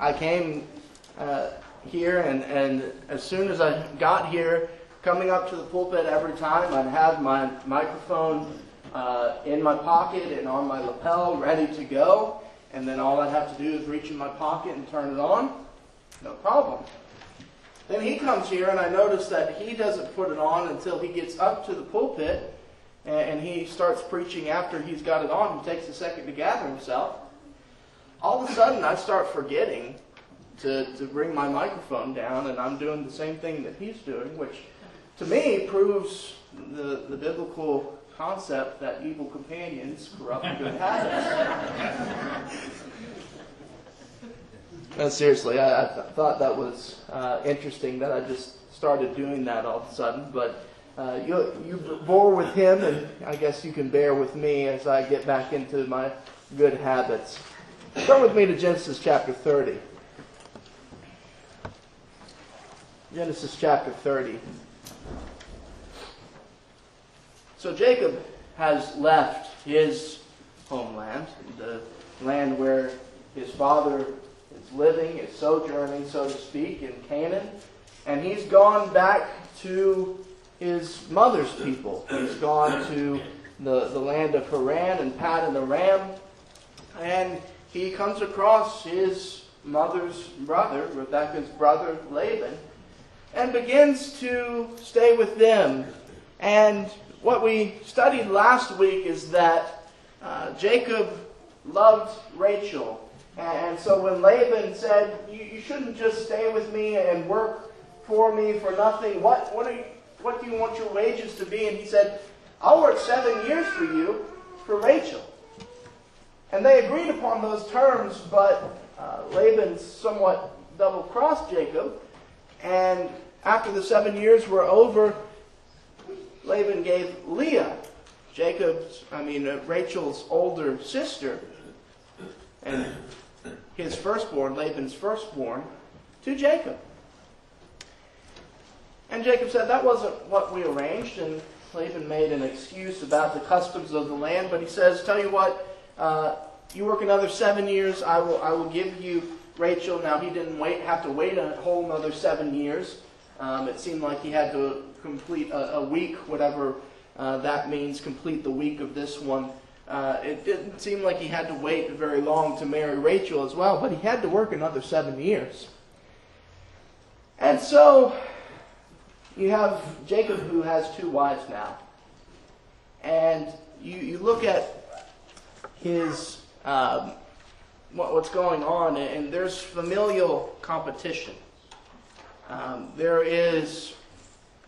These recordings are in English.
I came here, and as soon as I got here, coming up to the pulpit every time, I'd have my microphone in my pocket and on my lapel ready to go, and then all I'd have to do is reach in my pocket and turn it on. No problem. Then he comes here, and I notice that he doesn't put it on until he gets up to the pulpit, and he starts preaching after he's got it on. He takes a second to gather himself. All of a sudden, I start forgetting to bring my microphone down, and I'm doing the same thing that he's doing, which to me proves the biblical concept that evil companions corrupt good habits. No, seriously, I thought that was interesting that I just started doing that all of a sudden, but you bore with him, and I guess you can bear with me as I get back into my good habits. Turn with me to Genesis chapter 30. Genesis chapter 30. So Jacob has left his homeland, the land where his father is living, is sojourning, so to speak, in Canaan, and he's gone back to his mother's people. He's gone to the land of Haran and Paddan Aram, and he comes across his mother's brother, Rebekah's brother, Laban, and begins to stay with them. And what we studied last week is that Jacob loved Rachel. And so when Laban said, you shouldn't just stay with me and work for me for nothing, what do you want your wages to be? And he said, I'll work 7 years for you for Rachel. And they agreed upon those terms, but Laban somewhat double-crossed Jacob. And after the 7 years were over, Laban gave Leah, Rachel's older sister, and his firstborn, Laban's firstborn, to Jacob. And Jacob said, that wasn't what we arranged, and Laban made an excuse about the customs of the land, but he says, tell you what, you work another 7 years, I will give you Rachel. Now, he didn't have to wait a whole another 7 years. It seemed like he had to complete a week, whatever that means, complete the week of this one. It didn't seem like he had to wait very long to marry Rachel as well, but he had to work another 7 years. And so you have Jacob, who has 2 wives now. And you look at his what's going on, and there's familial competition. There is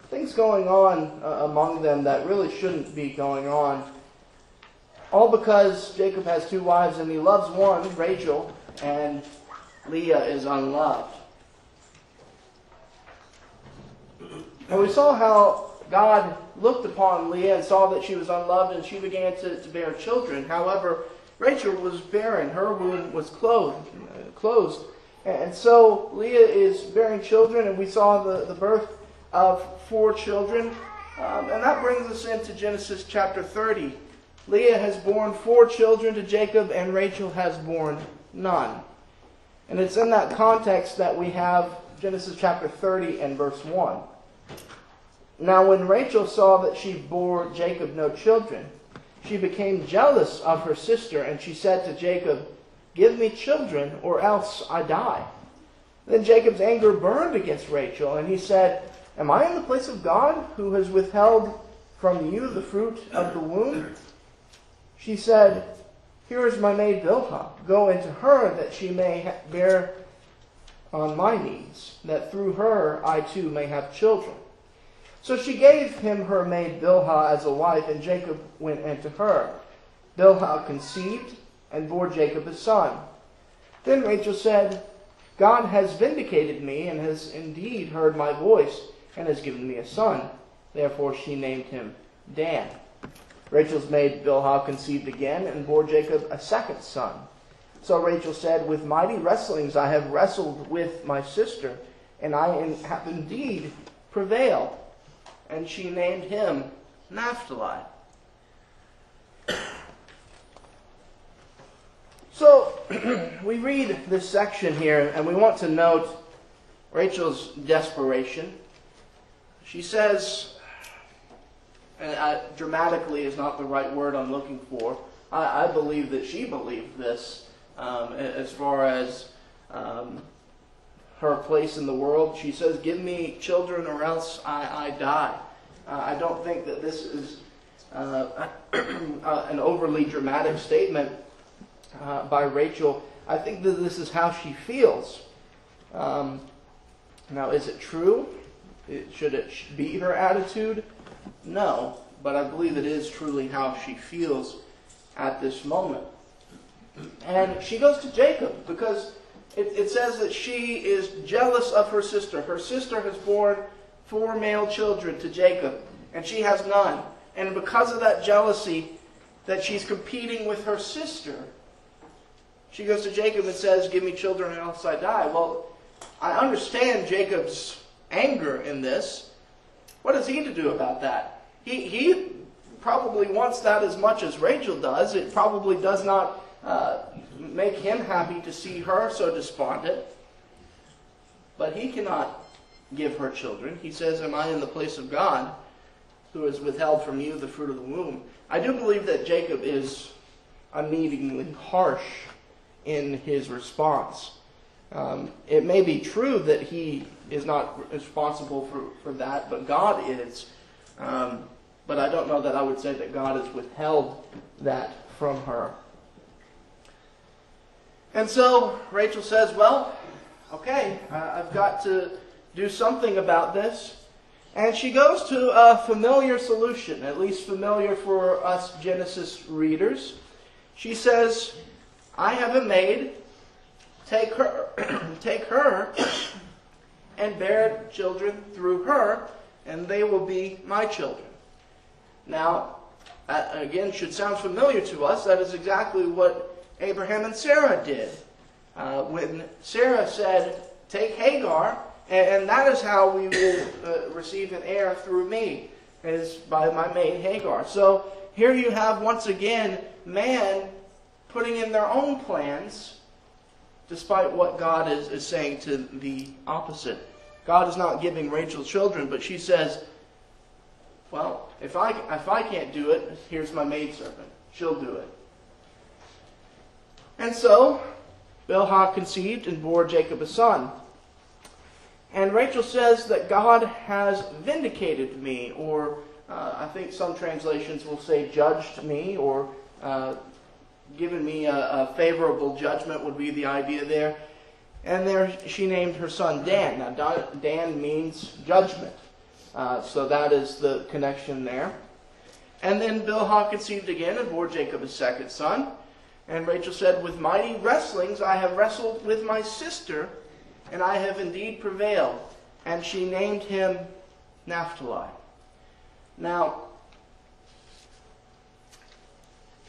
things going on among them that really shouldn't be going on. All because Jacob has 2 wives and he loves one, Rachel, and Leah is unloved. And we saw how God looked upon Leah and saw that she was unloved, and she began to bear children. However, Rachel was barren. Her womb was closed. And so Leah is bearing children, and we saw the birth of 4 children. And that brings us into Genesis chapter 30. Leah has borne 4 children to Jacob, and Rachel has borne none. And it's in that context that we have Genesis chapter 30 and verse 1. Now when Rachel saw that she bore Jacob no children, she became jealous of her sister, and she said to Jacob, give me children, or else I die. Then Jacob's anger burned against Rachel, and he said, am I in the place of God, who has withheld from you the fruit of the womb? She said, here is my maid Bilhah. Go into her, that she may bear on my knees, that through her I too may have children. So she gave him her maid Bilhah as a wife, and Jacob went into her. Bilhah conceived and bore Jacob a son. Then Rachel said, God has vindicated me, and has indeed heard my voice, and has given me a son. Therefore she named him Dan. Rachel's maid Bilhah conceived again, and bore Jacob a second son. So Rachel said, with mighty wrestlings I have wrestled with my sister, and I have indeed prevailed. And she named him Naphtali. So, we read this section here, and we want to note Rachel's desperation. She says, and dramatically is not the right word I'm looking for. I believe that she believed this as far as her place in the world. She says, give me children or else I die. I don't think that this is an overly dramatic statement by Rachel. I think that this is how she feels. Now, is it true? Should it be her attitude? No, but I believe it is truly how she feels at this moment. And she goes to Jacob because it says that she is jealous of her sister. Her sister has borne 4 male children to Jacob, and she has none. And because of that jealousy that she's competing with her sister, she goes to Jacob and says, give me children or else I die. Well, I understand Jacob's anger in this. What is he to do about that? He probably wants that as much as Rachel does. It probably does not make him happy to see her so despondent. But he cannot give her children. He says, am I in the place of God, who has withheld from you the fruit of the womb? I do believe that Jacob is unneedingly harsh in his response. It may be true that he is not responsible for that, but God is. But I don't know that I would say that God has withheld that from her. And so Rachel says, well, okay, I've got to do something about this. And she goes to a familiar solution, at least familiar for us Genesis readers. She says, I have a maid, take her and bear children through her, and they will be my children. Now, that again should sound familiar to us. That is exactly what Abraham and Sarah did. When Sarah said, take Hagar, and that is how we will receive an heir through me, is by my maid Hagar. So here you have once again man putting in their own plans, despite what God is saying to the opposite. God is not giving Rachel children, but she says, well, if I can't do it, here's my maidservant. She'll do it. And so Bilhah conceived and bore Jacob a son. And Rachel says that God has vindicated me, or I think some translations will say judged me, or given me a favorable judgment would be the idea there. And there she named her son Dan. Now Dan means judgment. So that is the connection there. And then Bilhah conceived again and bore Jacob a second son. And Rachel said, with mighty wrestlings I have wrestled with my sister, and I have indeed prevailed. And she named him Naphtali. Now,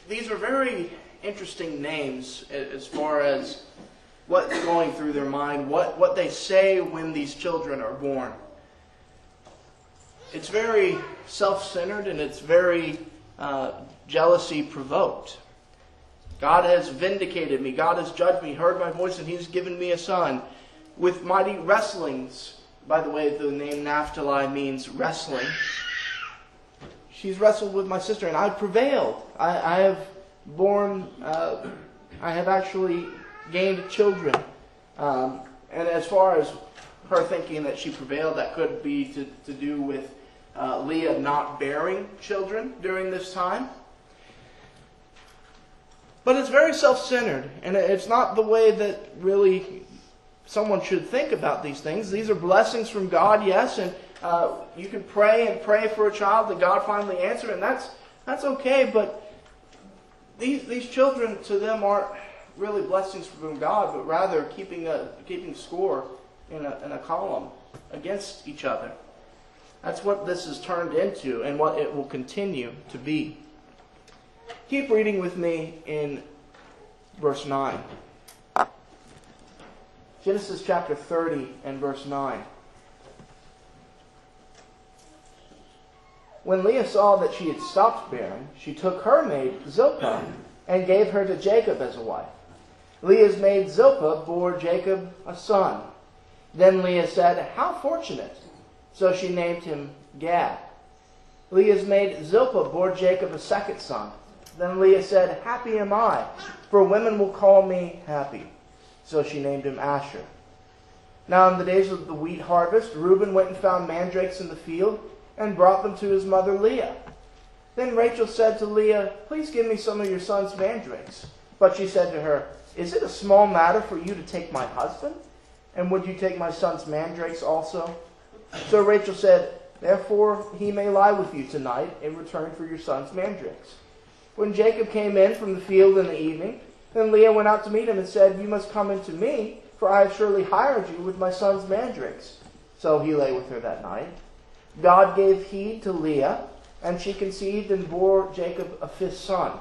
these are very interesting names as far as what's going through their mind, what they say when these children are born. It's very self-centered and it's very jealousy-provoked. God has vindicated me. God has judged me, heard my voice, and He's given me a son. With mighty wrestlings, by the way, the name Naphtali means wrestling. She's wrestled with my sister, and I've prevailed. I have actually gained children. And as far as her thinking that she prevailed, that could be to do with Leah not bearing children during this time. But it's very self-centered, and it's not the way that really someone should think about these things. These are blessings from God, yes, and you can pray and pray for a child that God finally answers, and that's okay, but these children to them aren't really blessings from God, but rather keeping score in a column against each other. That's what this is turned into and what it will continue to be. Keep reading with me in verse 9. Genesis chapter 30 and verse 9. When Leah saw that she had stopped bearing, she took her maid Zilpah and gave her to Jacob as a wife. Leah's maid Zilpah bore Jacob a son. Then Leah said, "How fortunate!" So she named him Gad. Leah's maid Zilpah bore Jacob a second son. Then Leah said, "Happy am I, for women will call me happy." So she named him Asher. Now in the days of the wheat harvest, Reuben went and found mandrakes in the field and brought them to his mother Leah. Then Rachel said to Leah, "Please give me some of your son's mandrakes." But she said to her, "Is it a small matter for you to take my husband? And would you take my son's mandrakes also?" So Rachel said, "Therefore he may lie with you tonight in return for your son's mandrakes." When Jacob came in from the field in the evening, then Leah went out to meet him and said, "You must come in to me, for I have surely hired you with my son's mandrakes." So he lay with her that night. God gave heed to Leah, and she conceived and bore Jacob a fifth son.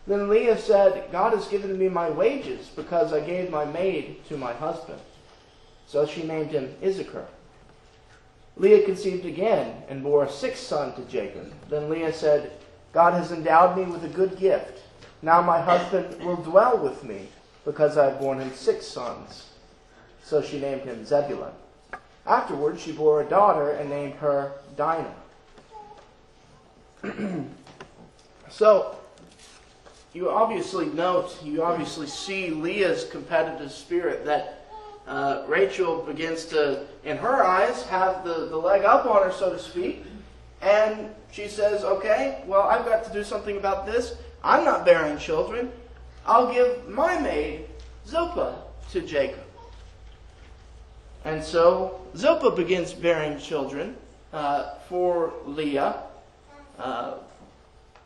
Then Leah said, "God has given me my wages, because I gave my maid to my husband." So she named him Issachar. Leah conceived again and bore a sixth son to Jacob. Then Leah said, "God has endowed me with a good gift. Now my husband will dwell with me, because I have borne him 6 sons." So she named him Zebulun. Afterwards she bore a daughter and named her Dinah. So, you obviously see Leah's competitive spirit, that Rachel begins to, in her eyes, have the leg up on her, so to speak. And she says, "Okay, well, I've got to do something about this. I'm not bearing children. I'll give my maid, Zilpah, to Jacob." And so Zilpah begins bearing children for Leah.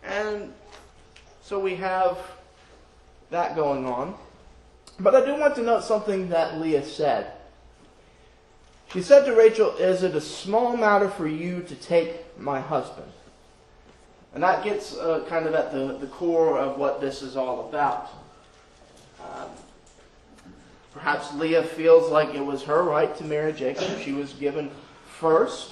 And so we have that going on. But I do want to note something that Leah said. She said to Rachel, "Is it a small matter for you to take my husband?" And that gets kind of at the core of what this is all about. Perhaps Leah feels like it was her right to marry Jacob. She was given first.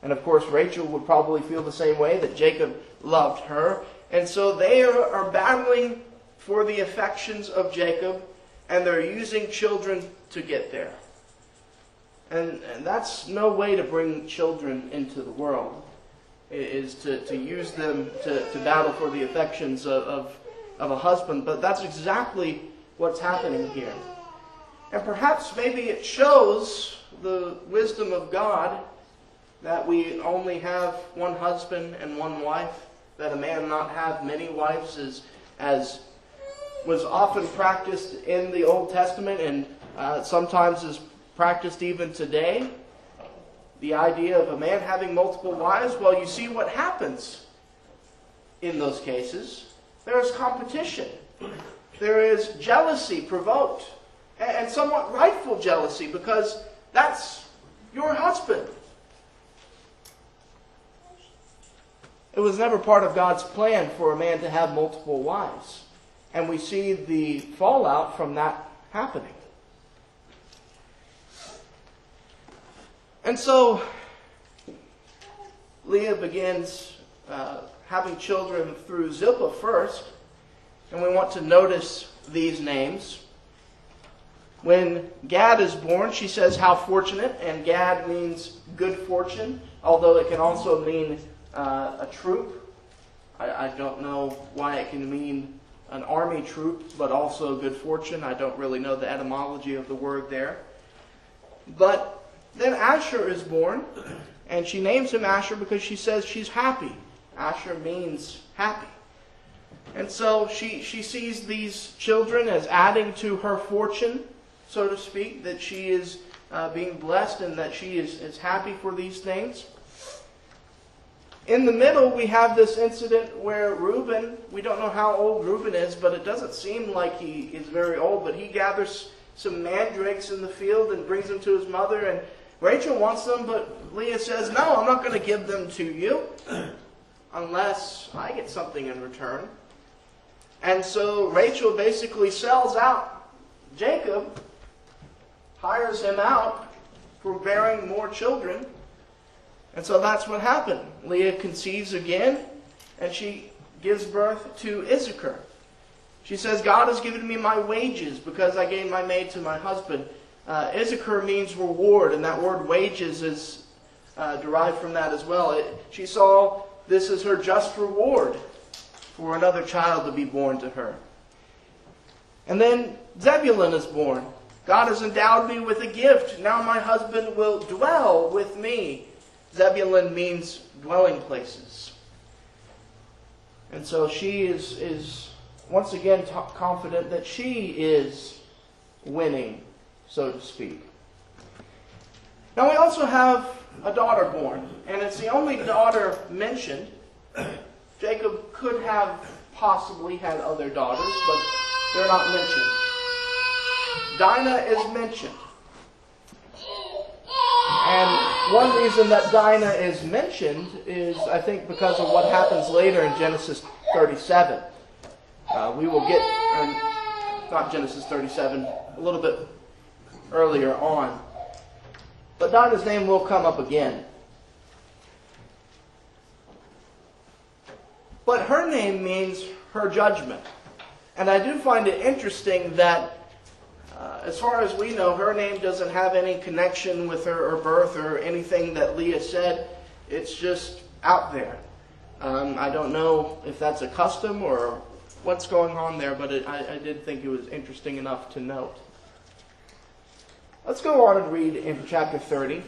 And of course, Rachel would probably feel the same way, that Jacob loved her. And so they are battling for the affections of Jacob, and they're using children to get there. And that's no way to bring children into the world, is to use them to battle for the affections of a husband. But that's exactly what's happening here. And perhaps maybe it shows the wisdom of God that we only have one husband and one wife, that a man not have many wives, as was often practiced in the Old Testament, and sometimes is practiced even today. The idea of a man having multiple wives, well, you see what happens in those cases. There is competition. There is jealousy provoked, and somewhat rightful jealousy, because that's your husband. It was never part of God's plan for a man to have multiple wives. And we see the fallout from that happening. And so Leah begins having children through Zilpah first. And we want to notice these names. When Gad is born, she says, "How fortunate." And Gad means good fortune, although it can also mean a troop. I don't know why it can mean an army troop, but also good fortune. I don't really know the etymology of the word there. But then Asher is born, and she names him Asher because she says she's happy. Asher means happy. And so she sees these children as adding to her fortune, so to speak, that she is being blessed and that she is happy for these things. In the middle, we have this incident where Reuben, we don't know how old Reuben is, but it doesn't seem like he is very old, but he gathers some mandrakes in the field and brings them to his mother, and Rachel wants them, but Leah says, "No, I'm not going to give them to you unless I get something in return." And so Rachel basically sells out Jacob, hires him out for bearing more children. And so that's what happened. Leah conceives again, and she gives birth to Issachar. She says, God has given me my wages because I gave my maid to my husband. Issachar means reward, and that word wages is derived from that as well. She saw this as her just reward for another child to be born to her. And then Zebulun is born. God has endowed me with a gift. Now my husband will dwell with me. Zebulun means dwelling places. And so she is once again confident that she is winning, so to speak. Now we also have a daughter born, and it's the only daughter mentioned. Jacob could have possibly had other daughters, but they're not mentioned. Dinah is mentioned. And one reason that Dinah is mentioned is, I think, because of what happens later in Genesis 37. We will get, not Genesis 37, a little bit earlier on. But Dinah's name will come up again. But her name means her judgment. And I do find it interesting that, as far as we know, her name doesn't have any connection with her birth or anything that Leah said. It's just out there. I don't know if that's a custom or what's going on there, but I did think it was interesting enough to note. Let's go on and read into chapter 30.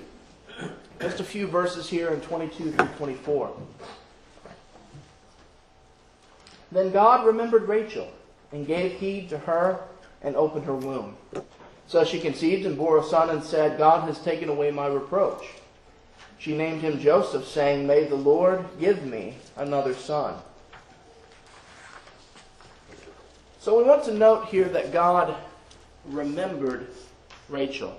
Just a few verses here in 22 through 24. Then God remembered Rachel and gave heed to her and opened her womb. So she conceived and bore a son and said, God has taken away my reproach. She named him Joseph, saying, May the Lord give me another son. So we want to note here that God remembered Rachel.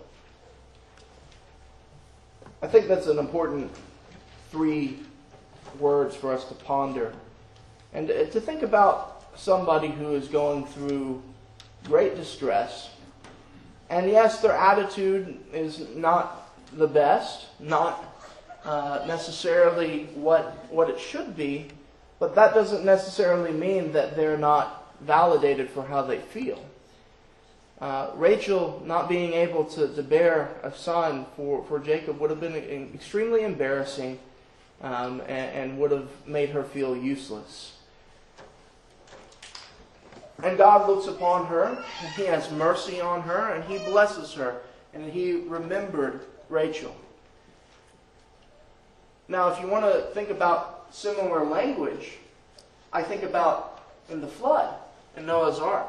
I think that's an important 3 words for us to ponder. And to think about somebody who is going through great distress. And yes, their attitude is not the best, not necessarily what it should be, but that doesn't necessarily mean that they're not validated for how they feel. Rachel not being able to bear a son for Jacob would have been extremely embarrassing and would have made her feel useless. And God looks upon her, and He has mercy on her, and He blesses her, and He remembered Rachel. Now, if you want to think about similar language, I think about in the flood, in Noah's Ark.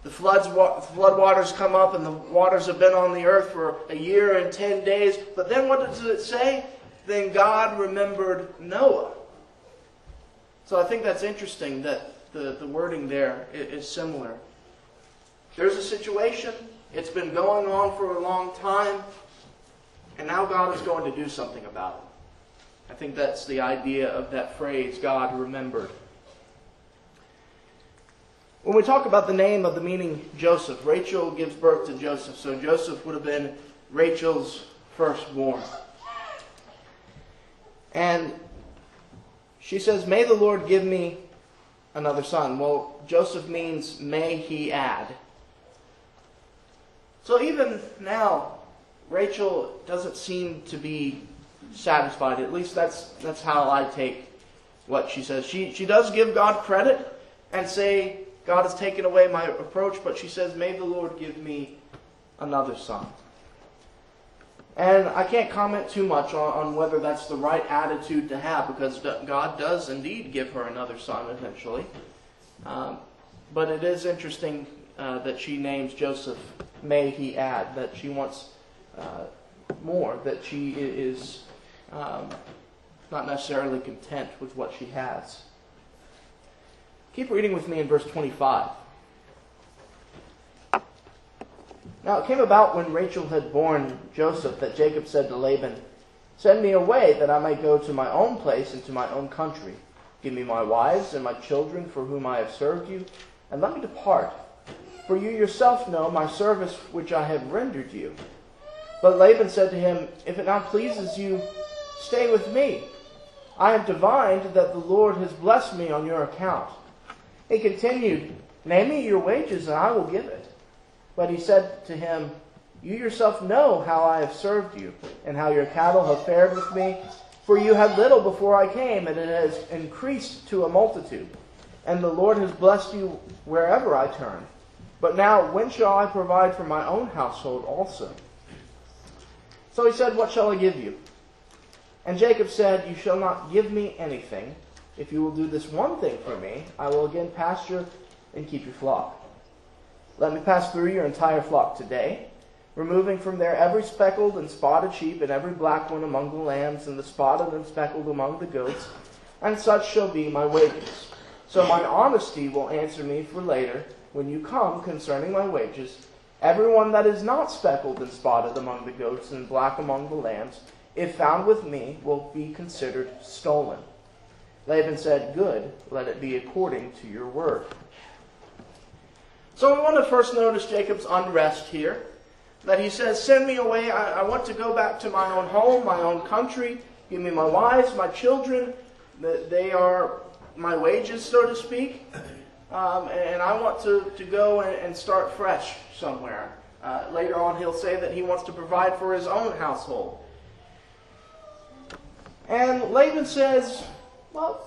The flood waters come up, and the waters have been on the earth for a year and 10 days. But then what does it say? Then God remembered Noah. So I think that's interesting that the wording there is similar. There's a situation. It's been going on for a long time. And now God is going to do something about it. I think that's the idea of that phrase, God remembered. When we talk about the name of the meaning Joseph, Rachel gives birth to Joseph. So Joseph would have been Rachel's firstborn. And she says, May the Lord give me another son. Well, Joseph means may he add. So even now, Rachel doesn't seem to be satisfied. At least that's how I take what she says. She does give God credit and say, God has taken away my reproach, but she says, may the Lord give me another son. And I can't comment too much on whether that's the right attitude to have, because God does indeed give her another son eventually. But it is interesting that she names Joseph, may he add, that she wants more, that she is not necessarily content with what she has. Keep reading with me in verse 25. Now it came about when Rachel had borne Joseph that Jacob said to Laban, Send me away that I may go to my own place and to my own country. Give me my wives and my children for whom I have served you, and let me depart. For you yourself know my service which I have rendered you. But Laban said to him, If it now pleases you, stay with me. I have divined that the Lord has blessed me on your account. He continued, "Name me your wages, and I will give it." But he said to him, "You yourself know how I have served you, and how your cattle have fared with me. For you had little before I came, and it has increased to a multitude. And the Lord has blessed you wherever I turn. But now, when shall I provide for my own household also?" So he said, "What shall I give you?" And Jacob said, "You shall not give me anything. If you will do this one thing for me, I will again pasture and keep your flock. Let me pass through your entire flock today, removing from there every speckled and spotted sheep and every black one among the lambs and the spotted and speckled among the goats, and such shall be my wages. So my honesty will answer me for later, when you come concerning my wages. Everyone that is not speckled and spotted among the goats and black among the lambs, if found with me, will be considered stolen." Laban said, "Good, let it be according to your word." So we want to first notice Jacob's unrest here. That he says, "Send me away. I want to go back to my own home, my own country. Give me my wives, my children. They are my wages, so to speak. And I want to go and start fresh somewhere." Later on he'll say that he wants to provide for his own household. And Laban says, "Well,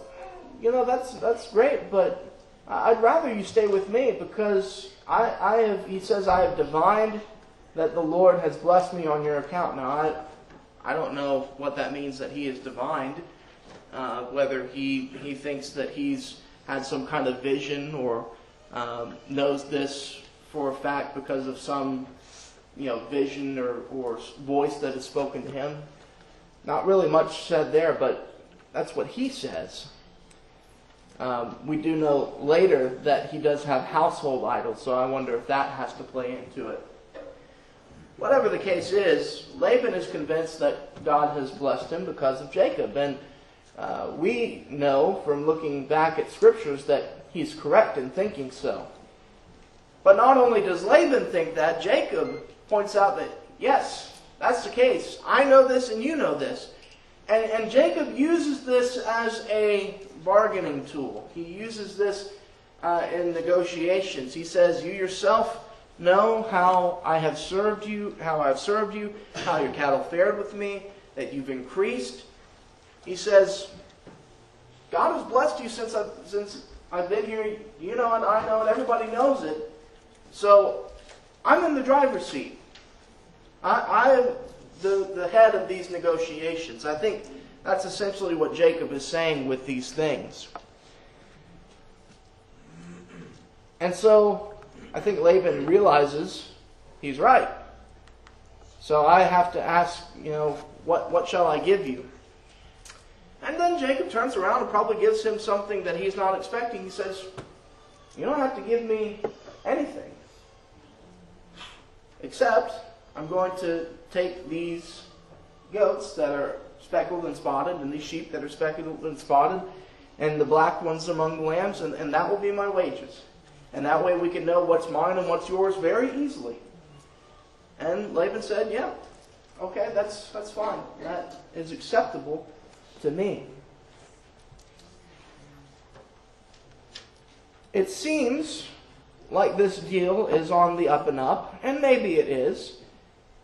that's great, but I'd rather you stay with me, because he says, I have divined that the Lord has blessed me on your account." Now, I don't know what that means, that he is divined, whether he thinks that he's had some kind of vision, or knows this for a fact because of some vision or voice that is spoken to him. Not really much said there, but that's what he says. We do know later that he does have household idols, so I wonder if that has to play into it. Whatever the case is, Laban is convinced that God has blessed him because of Jacob. And we know from looking back at scriptures that he's correct in thinking so. But not only does Laban think that, Jacob points out that, yes, that's the case. I know this and you know this. And Jacob uses this as a bargaining tool. He uses this in negotiations. He says, "You yourself know how I have served you, how your cattle fared with me, that you've increased." He says, "God has blessed you since I've been here. You know it, I know it, everybody knows it. So I'm in the driver's seat. I am the head of these negotiations." I think that's essentially what Jacob is saying with these things. And so I think Laban realizes he's right. So I have to ask, what shall I give you? And then Jacob turns around and probably gives him something that he's not expecting. He says, "You don't have to give me anything. Except I'm going to take these goats that are speckled and spotted, and these sheep that are speckled and spotted, and the black ones among the lambs, and that will be my wages. And that way we can know what's mine and what's yours very easily." And Laban said, "Yeah, okay, that's fine. That is acceptable to me." It seems like this deal is on the up and up, and maybe it is.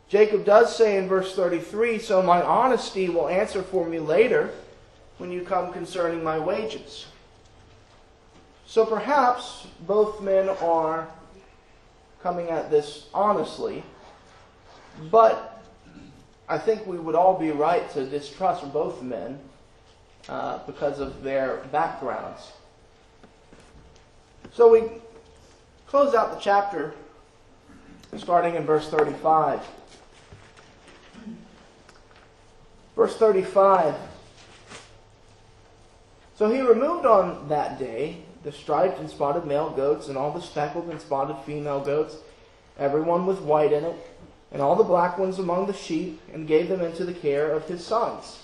Jacob does say in verse 33, "So my honesty will answer for me later, when you come concerning my wages." So perhaps both men are coming at this honestly, but I think we would all be right to distrust both men because of their backgrounds. So we close out the chapter starting in verse 35. Verse 35. "So he removed on that day the striped and spotted male goats, and all the speckled and spotted female goats, every one with white in it, and all the black ones among the sheep, and gave them into the care of his sons.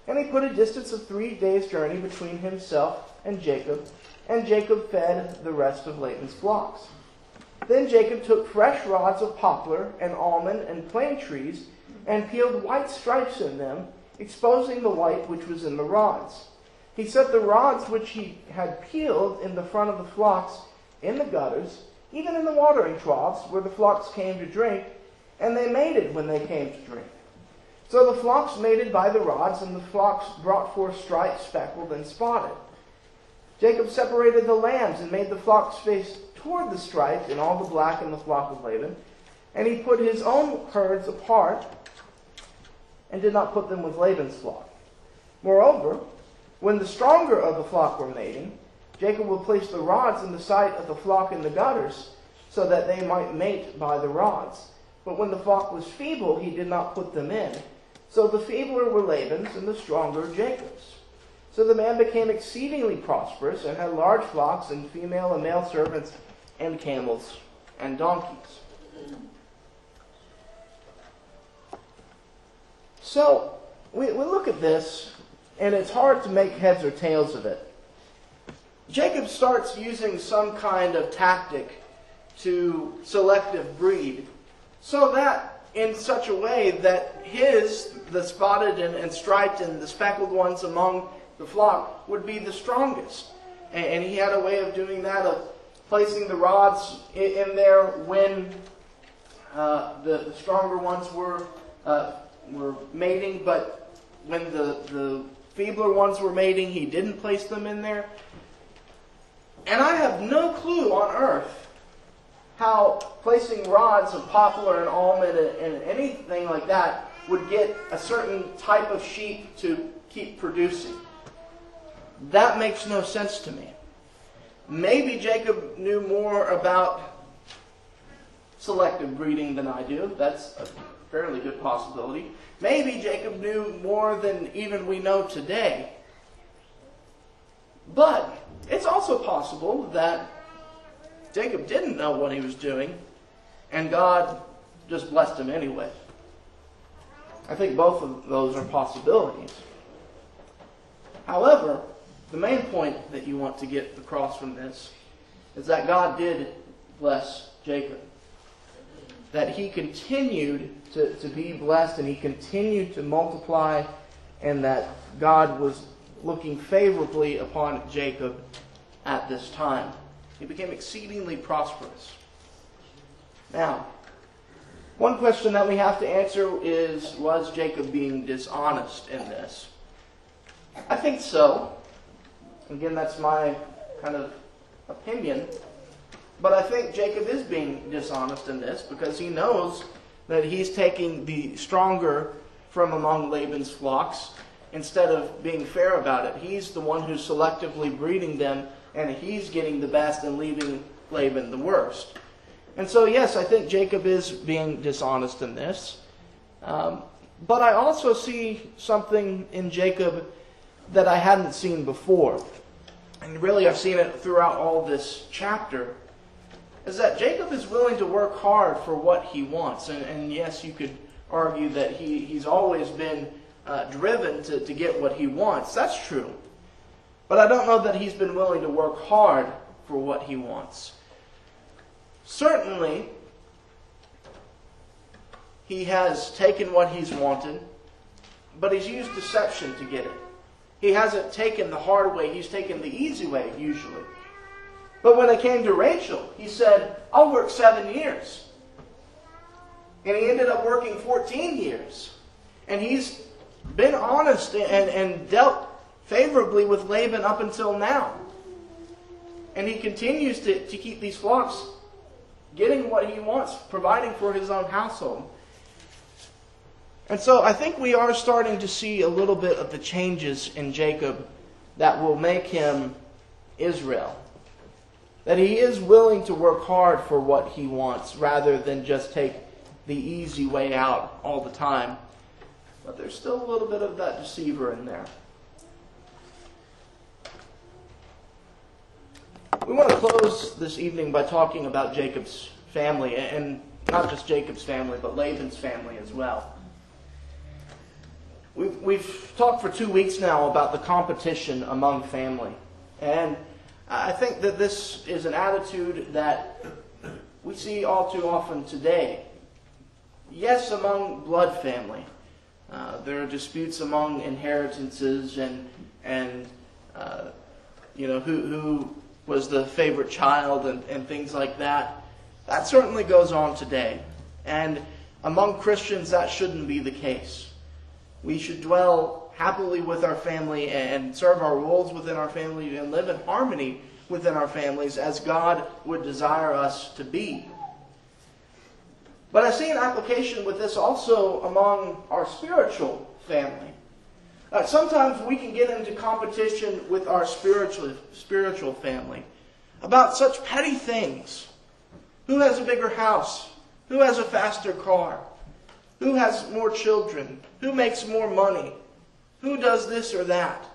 And he put a distance of 3 days' journey between himself and Jacob fed the rest of Laban's flocks. Then Jacob took fresh rods of poplar and almond and plane trees, and peeled white stripes in them, exposing the white which was in the rods. He set the rods which he had peeled in the front of the flocks in the gutters, even in the watering troughs where the flocks came to drink, and they mated when they came to drink. So the flocks mated by the rods, and the flocks brought forth striped, speckled, and spotted. Jacob separated the lambs and made the flocks face toward the striped, and all the black in the flock of Laban. And he put his own herds apart, and did not put them with Laban's flock. Moreover, when the stronger of the flock were mating, Jacob would place the rods in the sight of the flock in the gutters, so that they might mate by the rods. But when the flock was feeble, he did not put them in. So the feebler were Laban's, and the stronger Jacob's. So the man became exceedingly prosperous, and had large flocks, and female and male servants, and camels, and donkeys. So, we look at this, and it's hard to make heads or tails of it. Jacob starts using some kind of tactic to selective breed, so that in such a way that the spotted and striped and the speckled ones among the flock would be the strongest. And he had a way of doing that, of placing the rods in there when the stronger ones were mating, but when the feebler ones were mating, he didn't place them in there. And I have no clue on earth how placing rods of poplar and almond and anything like that would get a certain type of sheep to keep producing. That makes no sense to me. Maybe Jacob knew more about selective breeding than I do. That's a fairly good possibility. Maybe Jacob knew more than even we know today. But it's also possible that Jacob didn't know what he was doing, and God just blessed him anyway. I think both of those are possibilities. However, the main point that you want to get across from this is that God did bless Jacob. That he continued to be blessed, and he continued to multiply, and that God was looking favorably upon Jacob at this time. He became exceedingly prosperous. Now, one question that we have to answer is, was Jacob being dishonest in this? I think so. Again, that's my kind of opinion. But I think Jacob is being dishonest in this, because he knows that he's taking the stronger from among Laban's flocks instead of being fair about it. He's the one who's selectively breeding them, and he's getting the best and leaving Laban the worst. And so, yes, I think Jacob is being dishonest in this. But I also see something in Jacob that I hadn't seen before. And really I've seen it throughout all this chapter. Is that Jacob is willing to work hard for what he wants. And yes, you could argue that he's always been driven to get what he wants. That's true. But I don't know that he's been willing to work hard for what he wants. Certainly, he has taken what he's wanted, but he's used deception to get it. He hasn't taken the hard way. He's taken the easy way, usually. But when it came to Rachel, he said, I'll work 7 years. And he ended up working 14 years. And he's been honest and dealt favorably with Laban up until now. And he continues to keep these flocks getting what he wants, providing for his own household. And so I think we are starting to see a little bit of the changes in Jacob that will make him Israel. That he is willing to work hard for what he wants rather than just take the easy way out all the time. But there's still a little bit of that deceiver in there. We want to close this evening by talking about Jacob's family, and not just Jacob's family, but Laban's family as well. We've talked for 2 weeks now about the competition among family. And I think that this is an attitude that we see all too often today. Yes, among blood family. There are disputes among inheritances and who was the favorite child and things like that. That certainly goes on today. And among Christians, that shouldn't be the case. We should dwell happily with our family and serve our roles within our family and live in harmony within our families as God would desire us to be. But I see an application with this also among our spiritual family. Sometimes we can get into competition with our spiritual family about such petty things. Who has a bigger house? Who has a faster car? Who has more children? Who makes more money? Who does this or that?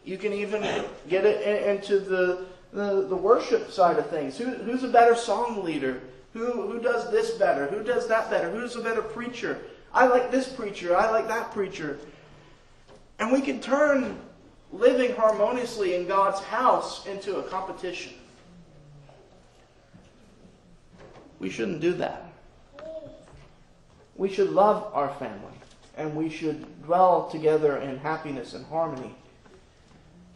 You can even get it into the worship side of things. Who's a better song leader? Who does this better? Who does that better? Who's a better preacher? I like this preacher. I like that preacher. And we can turn living harmoniously in God's house into a competition. We shouldn't do that. We should love our family, and we should dwell together in happiness and harmony.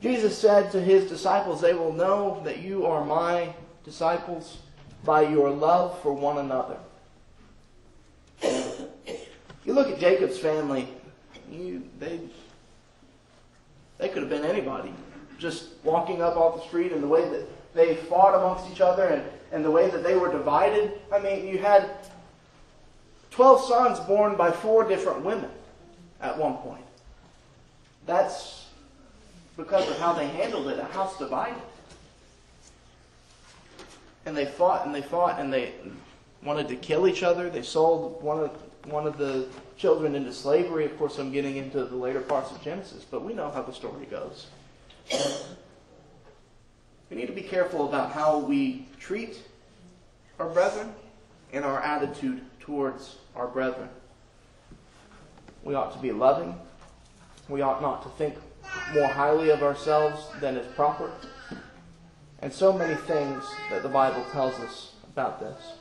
Jesus said to his disciples, "They will know that you are my disciples by your love for one another." You look at Jacob's family, they could have been anybody. Just walking up off the street and the way that they fought amongst each other and the way that they were divided. I mean, you had 12 sons born by 4 different women at one point. That's because of how they handled it, a house divided. And they fought and they fought and they wanted to kill each other. They sold one of the children into slavery. Of course, I'm getting into the later parts of Genesis, but we know how the story goes. We need to be careful about how we treat our brethren and our attitude towards our brethren. We ought to be loving. We ought not to think more highly of ourselves than is proper. And so many things that the Bible tells us about this.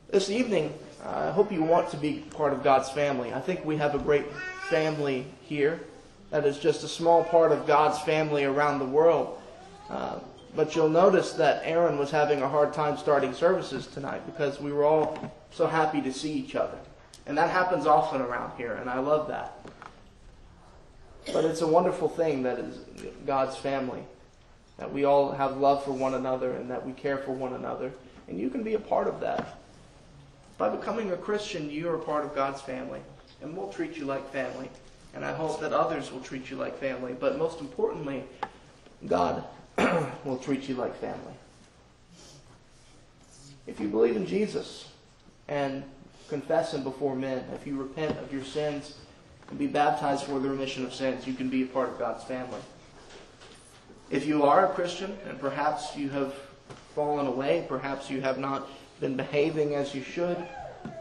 This evening, I hope you want to be part of God's family. I think we have a great family here. That is just a small part of God's family around the world. But you'll notice that Aaron was having a hard time starting services tonight because we were all so happy to see each other. And that happens often around here, and I love that. But it's a wonderful thing that is God's family, that we all have love for one another and that we care for one another. And you can be a part of that. By becoming a Christian, you are a part of God's family, and we'll treat you like family. And I hope that others will treat you like family. But most importantly, God will treat you like family. If you believe in Jesus and confess Him before men, if you repent of your sins and be baptized for the remission of sins, you can be a part of God's family. If you are a Christian and perhaps you have fallen away, perhaps you have not been behaving as you should,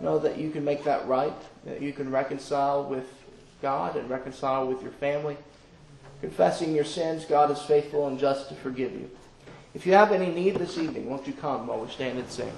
know that you can make that right, that you can reconcile with God and reconcile with your family. Confessing your sins, God is faithful and just to forgive you. If you have any need this evening, won't you come while we stand and sing?